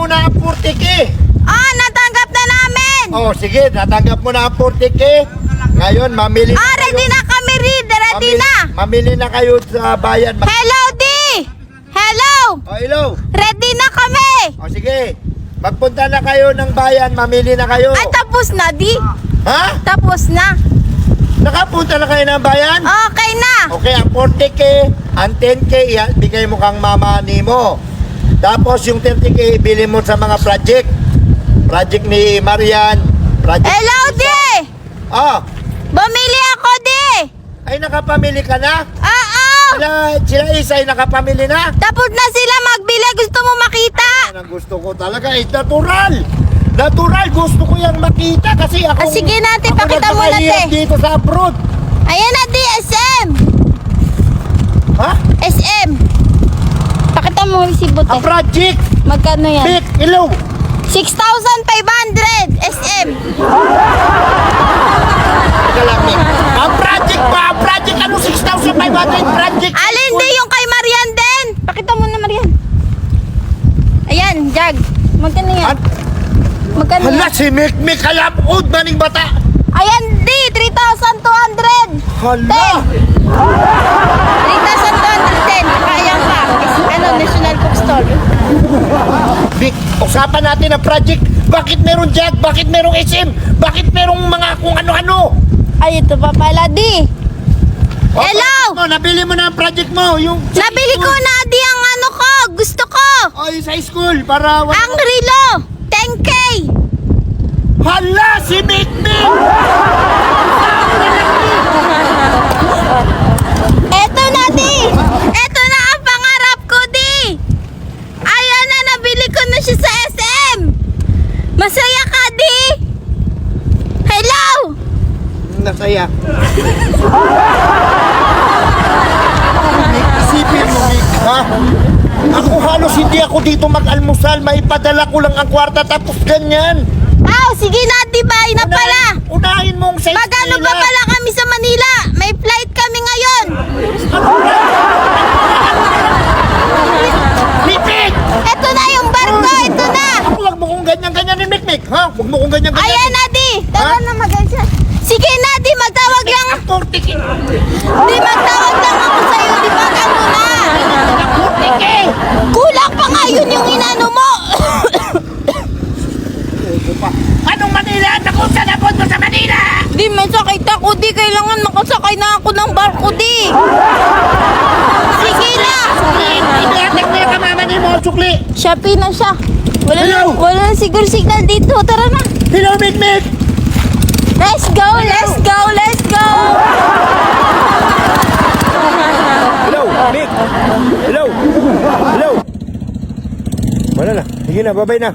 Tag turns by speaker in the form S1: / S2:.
S1: na ang 40K.
S2: Ah, natanggap na namin.
S1: Oh, sige, natanggap mo na ang 40K. Ngayon, mamili na kayo.
S2: Ready na kami, ready na.
S1: Mamili na kayo sa bayan.
S2: Hello, D. Hello.
S1: Oh, hello.
S2: Ready na kami.
S1: O sige, magpunta na kayo ng bayan, mamili na kayo.
S2: Ay, tapos na, D.
S1: Ha?
S2: Tapos na.
S1: Nakapunta na kayo ng bayan?
S2: Okay na.
S1: Okay, ang 40K, ang 10K, bigay mo kang mama ni mo. Tapos yung 30K, bili mo sa mga project. Project ni Marian. Project
S2: Hello, D.
S1: Ah,
S2: Bumili ako, D.
S1: ay nakapamili ka na?
S2: Oo.
S1: Sila isa ay nakapamili na?
S2: Tapos na sila magbili. Gusto mo makita?
S1: Yan ang gusto ko talaga, is natural. Natural, gusto ko yung makita kasi ako.
S2: Sige natin, pakita mo natin.
S1: Dito sa abroad.
S2: Ayan na, D. SM.
S1: Ha?
S2: SM. Pakita mo yung resibo,
S1: Ang
S2: te.
S1: project.
S2: Magkano yan?
S1: Big, hello.
S2: 6,500 SM.
S1: Teka lang, Nick. Ang project ba? Ang project, ano 6,500 project?
S2: Alin din yung kay Marian din? Pakita mo na, Marian. Ayan, Jag. Magkano yan? Magkano
S1: Hala,
S2: yan?
S1: si Mikmik kalapod, maning bata.
S2: Ayan, D. 3,200.
S1: Hala.
S2: 3,210. Kaya ka. Ano, National Bookstore.
S1: Big, usapan natin ang project. Bakit meron Jag? Bakit merong SM? Bakit merong mga kung ano-ano?
S2: Ay, ito pa pala, D.
S1: O,
S2: Hello?
S1: nabili mo na ang project mo. Yung sa
S2: Nabili ko
S1: school.
S2: na, D, ang ano ko. Gusto ko.
S1: O, yung sa school, para...
S2: Ang relo. 10K.
S1: Hala, si Mikmik!
S2: Eto na, D. Eto na ang pangarap ko, D. Ayan na, nabili ko na siya sa SM. Masaya ka, D. Hello.
S1: Nasaya. Nick, isipin mo, Nick, ha? Ako halos hindi ako dito mag-almusal. Maipadala ko lang ang kwarta tapos ganyan.
S2: Sige na, D. Bye na pala.
S1: Unahin mong sa
S2: Magano pa pala kami sa Manila? May flight kami ngayon.
S1: Mikmik!
S2: Eto na yung barko, ito na.
S1: Huwag mo kong ganyan-ganyan ni Mikmik, ha? Huwag mo kong ganyan-ganyan.
S2: Ayan na, D. Tara
S1: Ha?
S2: na, mag-answer. Sige na, D. Magtawag lang.
S1: Ang 40K.
S2: Di, magtawag lang ako sa'yo. Di ba, ano na?
S1: Ang 40K.
S2: Kulang pa nga yun yung inano mo.
S1: Anong Manila? Naku, saan abot mo sa Manila?
S2: Di, may sakit ako, di. Kailangan makasakay na ako ng barko, di. Sige na.
S1: Ibatek mo yung kamama ni mo, sukli.
S2: Shopee na siya.
S1: Hello?
S2: Wala na siguro signal dito. Tara na.
S1: Hello, Mikmik.
S2: Let's go, let's go, let's go.
S1: Hello, Mick. Hello. Hello. Wala na. Sige na, babay na.